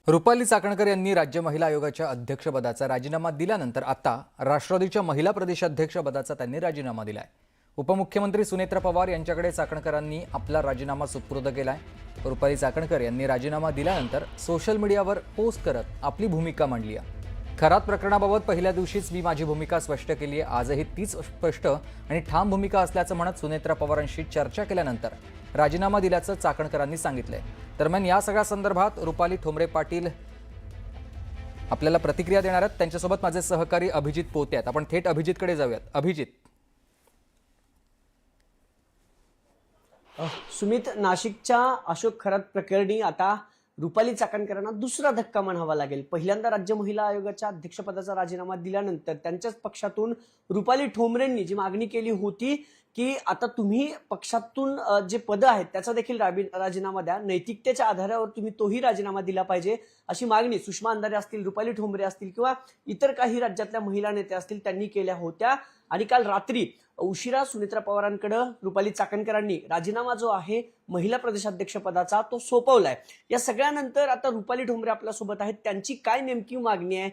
रुपाली चाकणकर यांनी राज्य महिला आयोगाच्या अध्यक्षपदाचा राजीनामा दिल्यानंतर आता राष्ट्रवादीच्या महिला प्रदेशाध्यक्षपदाचा त्यांनी राजीनामा दिलाय। उपमुख्यमंत्री सुनेत्रा पवार यांच्याकडे चाकणकरांनी आपला राजीनामा सुपूर्द केलाय। रुपाली चाकणकर यांनी राजीनामा दिल्यानंतर सोशल मीडियावर पोस्ट करत आपली भूमिका मांडली आहे। खरात प्रकरणाबाबत पहिल्या दिवशीच मी माझी भूमिका स्पष्ट केली आहे। आजही तीच स्पष्ट आणि ठाम भूमिका असल्याचं म्हणत सुनेत्रा पवारांशी चर्चा केल्यानंतर राजीनामा दिल्याचं चाकणकरांनी सांगितलंय। दरम्यान या सगळ्या संदर्भात रुपाली ठोंबरे पाटील आपल्याला प्रतिक्रिया देणार आहेत। त्यांच्यासोबत माझे सहकारी अभिजित पोते आहेत। आपण थेट अभिजितकडे जाऊयात। अभिजित, सुमित, नाशिकच्या अशोक खरात प्रकरणी आता रुपाली चाकणकरांना दुसरा धक्का म्हणावा लागेल। पहिल्यांदा राज्य महिला आयोगाच्या अध्यक्षपदाचा राजीनामा दिल्यानंतर त्यांच्याच पक्षातून रुपाली ठोंबरेंनी जी मागणी केली होती की आता तुम्ही पक्षातून जे पद आहेत त्याचा देखील राजीनामा द्या, नैतिकतेच्या आधारावर तुम्ही तोही राजीनामा दिला पाहिजे, अशी मागणी सुषमा अंधारे असतील, रुपाली ठोंबरे असतील किंवा इतर काही राज्यातल्या महिला नेत्या असतील त्यांनी केल्या होत्या। आणि काल रात्री उशिरा सुनेत्रा पवारांकडे रुपाली चाकणकरांनी राजीनामा जो आहे महिला प्रदेशाध्यक्ष पदाचा तो सोपवलाय। या सगळ्यानंतर आता रुपाली ठोंबरे आपल्यासोबत आहेत। त्यांची काय नेमकी मागणी आहे?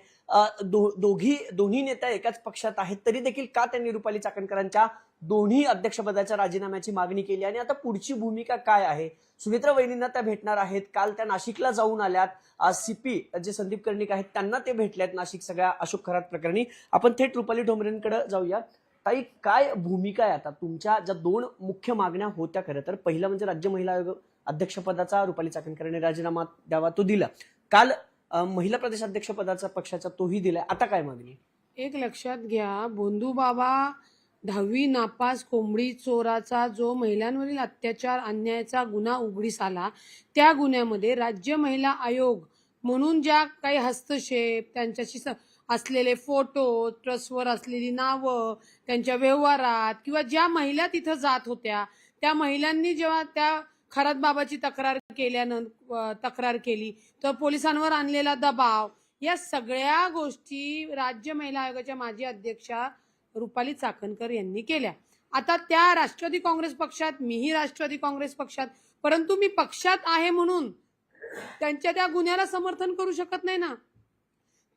दोन्ही नेत्या एकाच पक्षात आहेत तरी देखील का त्यांनी रुपाली चाकणकरांच्या दोन्ही अध्यक्षपदाच्या राजीनाम्याची मागणी केली आणि आता पुढची भूमिका काय आहे? सुनेत्रा वहिनींना त्या भेटणार आहेत। काल त्या नाशिकला जाऊन आल्यात। आज सीपी जे संदीप कर्णिक आहेत त्यांना ते भेटल्यात नाशिक सगळ्या अशोक खरात प्रकरणी। आपण थेट रुपाली ठोंबरेंकडे जाऊया। ताई, काय भूमिका आहे आता तुमच्या? ज्या दोन मुख्य मागण्या होत्या खरं तर, पहिलं म्हणजे राज्य महिला आयोग अध्यक्षपदाचा रुपाली चाकणकरांनी राजीनामा द्यावा, तो दिला। काल महिला प्रदेशाध्यक्ष पदाचा पक्षाचा तोही दिलाय। आता काय मागणी? एक लक्षात घ्या, भोंदू बाबा 10वी नापास कोंबडी चोराचा जो महिलांवरील अत्याचार अन्यायाचा गुन्हा उघडीस आला, त्या गुन्ह्यामध्ये राज्य महिला आयोग म्हणून ज्या काही हस्तक्षेप, त्यांच्याशी असलेले फोटो, ट्रस्टवर असलेली नावं, त्यांच्या व्यवहारात किंवा ज्या महिला तिथं जात होत्या त्या महिलांनी जेव्हा त्या खरात बाबाची तक्रार केली तर पोलिसांवर आणलेला दबाव, या सगळ्या गोष्टी राज्य महिला आयोगाच्या माजी अध्यक्षा रुपाली चाकणकर यांनी केल्या। आता त्या राष्ट्रवादी काँग्रेस पक्षात, मीही राष्ट्रवादी काँग्रेस पक्षात, परंतु मी पक्षात आहे म्हणून त्यांच्या त्या गुन्ह्याला समर्थन करू शकत नाही ना।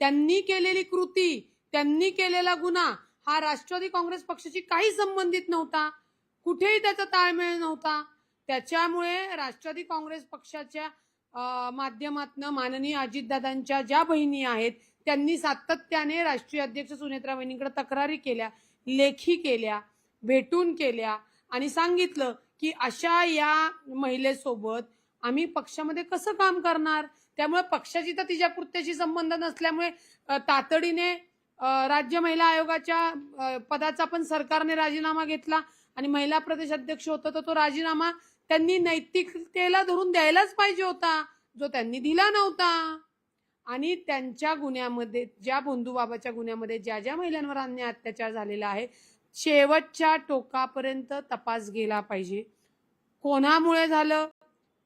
त्यांनी केलेली कृती, त्यांनी केलेला गुन्हा हा राष्ट्रवादी काँग्रेस पक्षाशी काही संबंधित नव्हता, कुठेही त्याचा ताळमेळ नव्हता। त्याच्यामुळे राष्ट्रवादी काँग्रेस पक्षाच्या माध्यमातून माननीय अजितदादांच्या ज्या बहिणी आहेत त्यांनी सातत्याने राष्ट्रीय अध्यक्ष सुनेत्रा वहिनींकडे तक्रारी केल्या, लेखी केल्या, भेटून केल्या आणि सांगितलं की अशा या महिलेसोबत आम्ही पक्षामध्ये कसं काम करणार। त्यामुळे पक्षाची तर तिच्या कृत्याशी संबंध नसल्यामुळे तातडीने राज्य महिला आयोगाच्या पदाचा पण सरकारने राजीनामा घेतला आणि महिला प्रदेश अध्यक्ष होता तर तो राजीनामा त्यांनी नैतिकतेला धरून द्यायलाच पाहिजे होता, जो त्यांनी दिला नव्हता। आणि त्यांच्या गुन्ह्यामध्ये, ज्या भोंदू बाबाच्या गुन्ह्यामध्ये ज्या ज्या महिलांवर अन्याय अत्याचार झालेला आहे, शेवटच्या टोकापर्यंत तपास गेला पाहिजे। कोणामुळे झालं,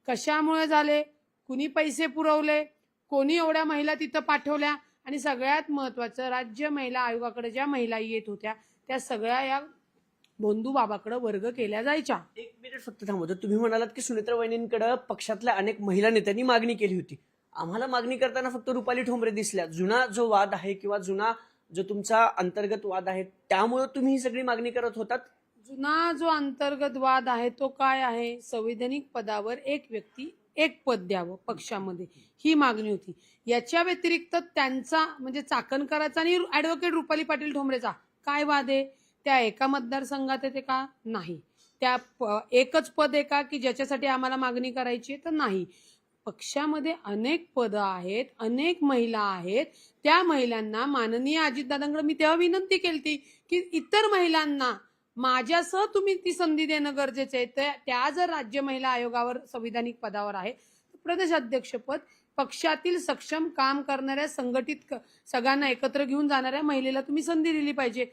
कशामुळे झाले, कुणी पैसे पुरवले, कोणी एवढ्या महिला तिथं पाठवल्या, आणि सगळ्यात महत्वाचं राज्य महिला आयोगाकडे ज्या महिला येत होत्या त्या सगळ्या या भोंदू बाबाकडे वर्ग केल्या जायच्या। एक मिनिट फक्त थांबवतो। तुम्ही म्हणालात की सुनेत्रा वहिनींकडे पक्षातल्या अनेक महिला नेत्यांनी मागणी केली होती। आम्हाला मागणी करताना फक्त रुपाली ठोंबरे दिसल्या। जुना जो वाद आहे किंवा जुना जो तुमचा अंतर्गत वाद आहे त्यामुळे तुम्ही ही सगळी मागणी करत होतात? जुना जो अंतर्गत वाद आहे तो काय आहे, संवैधानिक पदावर एक व्यक्ती एक पद द्यावं पक्षामध्ये, ही मागणी होती। याच्या व्यतिरिक्त त्यांचा म्हणजे चाकणकराचा आणि ऍडव्होकेट रुपाली पाटील ठोंबरेचा काय वाद आहे? त्या एका मतदारसंघात येते का? नाही। त्या एकच पद आहे का की ज्याच्यासाठी आम्हाला मागणी करायची आहे? तर नाही। पक्षामध्ये अनेक पद आहेत, अनेक महिला आहेत। त्या महिलांना माननीय अजितदादांकडे मी तेव्हा विनंती केली की इतर महिलांना माझ्यासह तुम्ही ती संधी देणं गरजेचं आहे। त्या जर राज्य महिला आयोगावर संविधानिक पदावर आहे, प्रदेशाध्यक्षपद पक्षातील सक्षम काम करणाऱ्या, संघटित सगळ्यांना एकत्र घेऊन जाणाऱ्या महिलेला तुम्ही संधी दिली पाहिजे,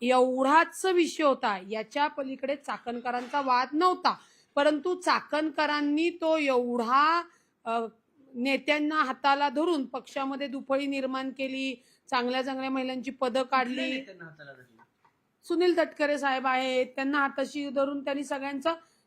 एवढाच विषय होता। याच्या पलीकडे चाकणकरांचा वाद नव्हता, परंतु चाकणकरांनी तो एवढा नेत्यांना हाताला धरून पक्षामध्ये दुफळी निर्माण केली, चांगल्या चांगल्या महिलांची पदं काढली। सुनील तटकरे साहेब आहेत, त्यांना हाताशी धरून त्यांनी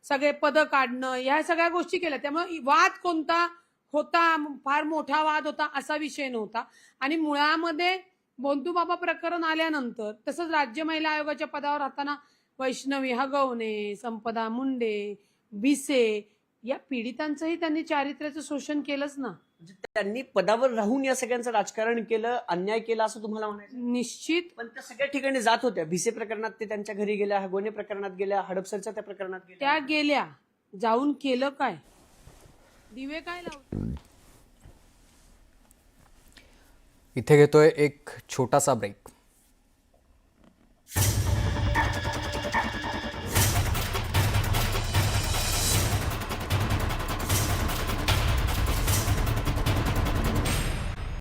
सगळे पद काढणं, या सगळ्या गोष्टी केल्या। त्यामुळे वाद कोणता होता, फार मोठा वाद होता असा विषय नव्हता. आणि मुळामध्ये बोंधूबाबा प्रकरण आल्यानंतर तसंच राज्य महिला आयोगाच्या पदावर राहताना वैष्णवी हगवणे, संपदा मुंडे, भिसे या पीडितांचंही त्यांनी चारित्र्याचं शोषण केलंच ना. म्हणजे त्यांनी पदावर राहून या सगळ्यांचं राजकारण केलं, अन्याय केला असं तुम्हाला म्हणायचं? निश्चित पण त्या सगळ्या ठिकाणी जात होत्या. भिसे प्रकरणात ते त्यांच्या घरी गेल्या, हगवणे प्रकरणात गेल्या, हडपसरच्या त्या प्रकरणात गेल्या. त्या गेल्या, जाऊन केलं काय? दिवे काय लावले? इथे घेतोय एक छोटासा ब्रेक.